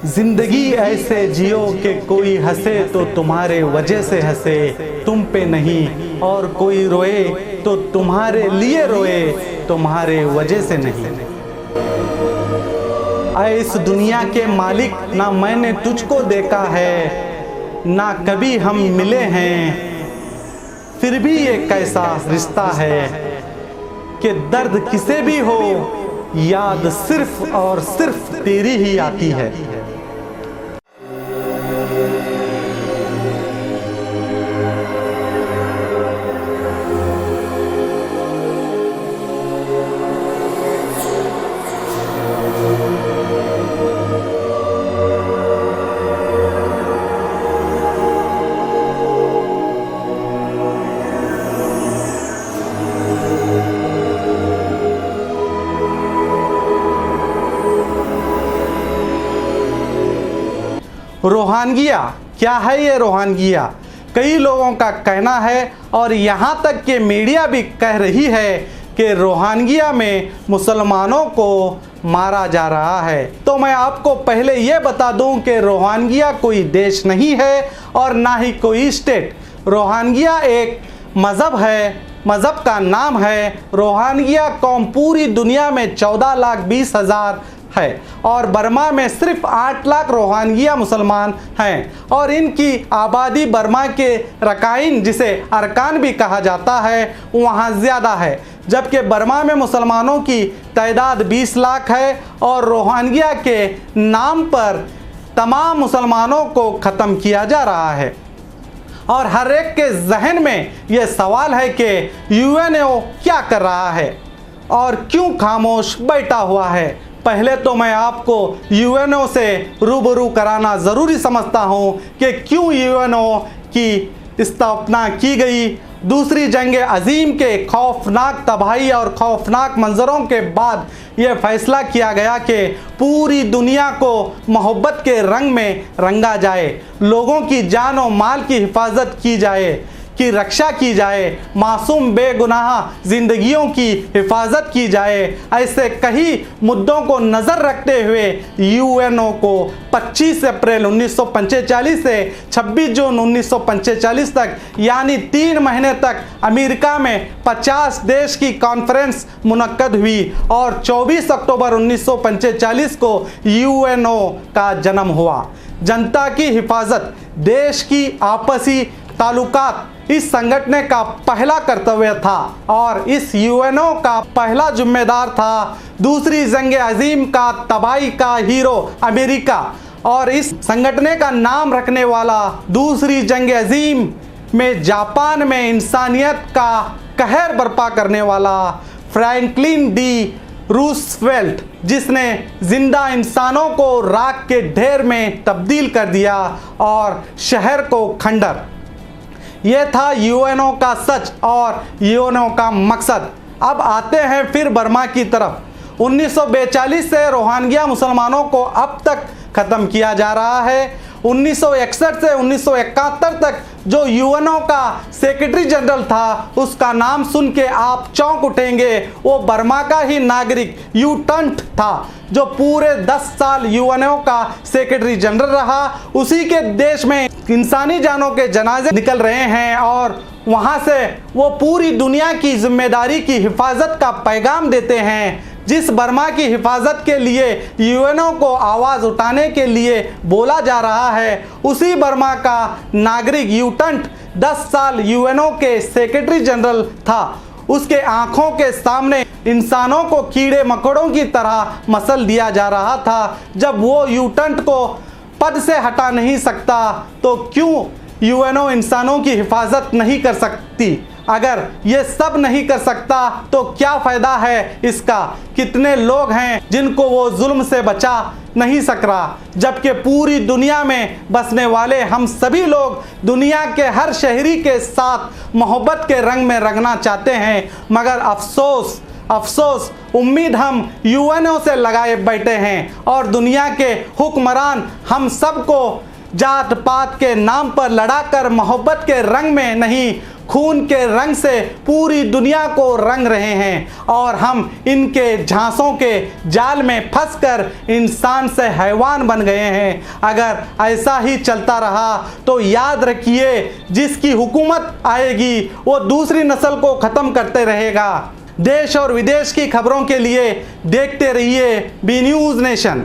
जिंदगी ऐसे जियो कि कोई हंसे तो तुम्हारे वजह से हंसे, तुम पे नहीं, और कोई रोए तो तुम्हारे लिए रोए, तुम्हारे वजह से नहीं। ऐ इस दुनिया के मालिक, ना मैंने तुझको देखा है, ना कभी हम मिले हैं, फिर भी ये कैसा रिश्ता है कि दर्द किसे भी हो, याद सिर्फ और सिर्फ तेरी ही आती है। रोहांगिया क्या है? ये रोहांगिया कई लोगों का कहना है और यहाँ तक कि मीडिया भी कह रही है कि रोहांगिया में मुसलमानों को मारा जा रहा है। तो मैं आपको पहले ये बता दूं कि रोहांगिया कोई देश नहीं है और ना ही कोई स्टेट। रोहांगिया एक मज़हब है, मज़हब का नाम है। रोहांगिया कौम पूरी दुनिया में 14,20,000 है और बर्मा में सिर्फ 8 लाख रोहांगिया मुसलमान हैं और इनकी आबादी बर्मा के रकाइन, जिसे अरकान भी कहा जाता है, वहाँ ज़्यादा है, जबकि बर्मा में मुसलमानों की तादाद 20 लाख है और रोहांगिया के नाम पर तमाम मुसलमानों को ख़त्म किया जा रहा है। और हर एक के जहन में ये सवाल है कि यूएनओ क्या कर रहा है और क्यों खामोश बैठा हुआ है। पहले तो मैं आपको यूएनओ से रूबरू कराना ज़रूरी समझता हूँ कि क्यों यूएनओ की स्थापना की गई। दूसरी जंग अजीम के खौफनाक तबाही और खौफनाक मंजरों के बाद यह फैसला किया गया कि पूरी दुनिया को मोहब्बत के रंग में रंगा जाए, लोगों की जान और माल की हिफाजत की जाए, की रक्षा की जाए, मासूम बेगुनाह ज़िंदगियों की हिफाजत की जाए। ऐसे कई मुद्दों को नज़र रखते हुए यूएनओ को 25 अप्रैल 1945 से 26 जून 1945 तक, यानी 3 महीने तक अमेरिका में 50 देश की कॉन्फ्रेंस मुनक्कद हुई और 24 अक्टूबर 1945 को यूएनओ का जन्म हुआ। जनता की हिफाजत, देश की आपसी ताल्लुकात इस संगठन का पहला कर्तव्य था और इस यूएनओ का पहला जिम्मेदार था दूसरी जंग अजीम का तबाही का हीरो अमेरिका। और इस संगठन का नाम रखने वाला दूसरी जंग अजीम में जापान में इंसानियत का कहर बर्पा करने वाला फ्रैंकलिन डी रूजवेल्ट, जिसने जिंदा इंसानों को राख के ढेर में तब्दील कर दिया और शहर को खंडर। यह था यूएनओ का सच और यूएनओ का मकसद। अब आते हैं फिर बर्मा की तरफ। 1942 से रोहांगिया मुसलमानों को अब तक ख़त्म किया जा रहा है। 1961 से 1971 तक जो यूएनओ का सेक्रेटरी जनरल था, उसका नाम सुन के आप चौंक उठेंगे। वो बर्मा का ही नागरिक यू टंट था, जो पूरे 10 साल यूएनओ का सेक्रेटरी जनरल रहा। उसी के देश में इंसानी जानों के जनाजे निकल रहे हैं और वहाँ से वो पूरी दुनिया की जिम्मेदारी की हिफाजत का पैगाम देते हैं। जिस बर्मा की हिफाजत के लिए यूएनओ को आवाज़ उठाने के लिए बोला जा रहा है, उसी बर्मा का नागरिक यू टंट 10 साल यूएनओ के सेक्रेटरी जनरल था। उसके आंखों के सामने इंसानों को कीड़े मकोड़ों की तरह मसल दिया जा रहा था। जब वो यू टंट को पद से हटा नहीं सकता तो क्यों यूएनओ इंसानों की हिफाजत नहीं कर सकती? अगर ये सब नहीं कर सकता तो क्या फ़ायदा है इसका? कितने लोग हैं जिनको वो जुल्म से बचा नहीं सक रहा, जबकि पूरी दुनिया में बसने वाले हम सभी लोग दुनिया के हर शहरी के साथ मोहब्बत के रंग में रंगना चाहते हैं। मगर अफसोस अफसोस, उम्मीद हम यूएनओ से लगाए बैठे हैं और दुनिया के हुक्मरान हम सबको जात पात के नाम पर लड़ाकर मोहब्बत के रंग में नहीं, खून के रंग से पूरी दुनिया को रंग रहे हैं और हम इनके झांसों के जाल में फंसकर इंसान से हैवान बन गए हैं। अगर ऐसा ही चलता रहा तो याद रखिए, जिसकी हुकूमत आएगी वो दूसरी नस्ल को ख़त्म करते रहेगा। देश और विदेश की खबरों के लिए देखते रहिए बी न्यूज़ नेशन।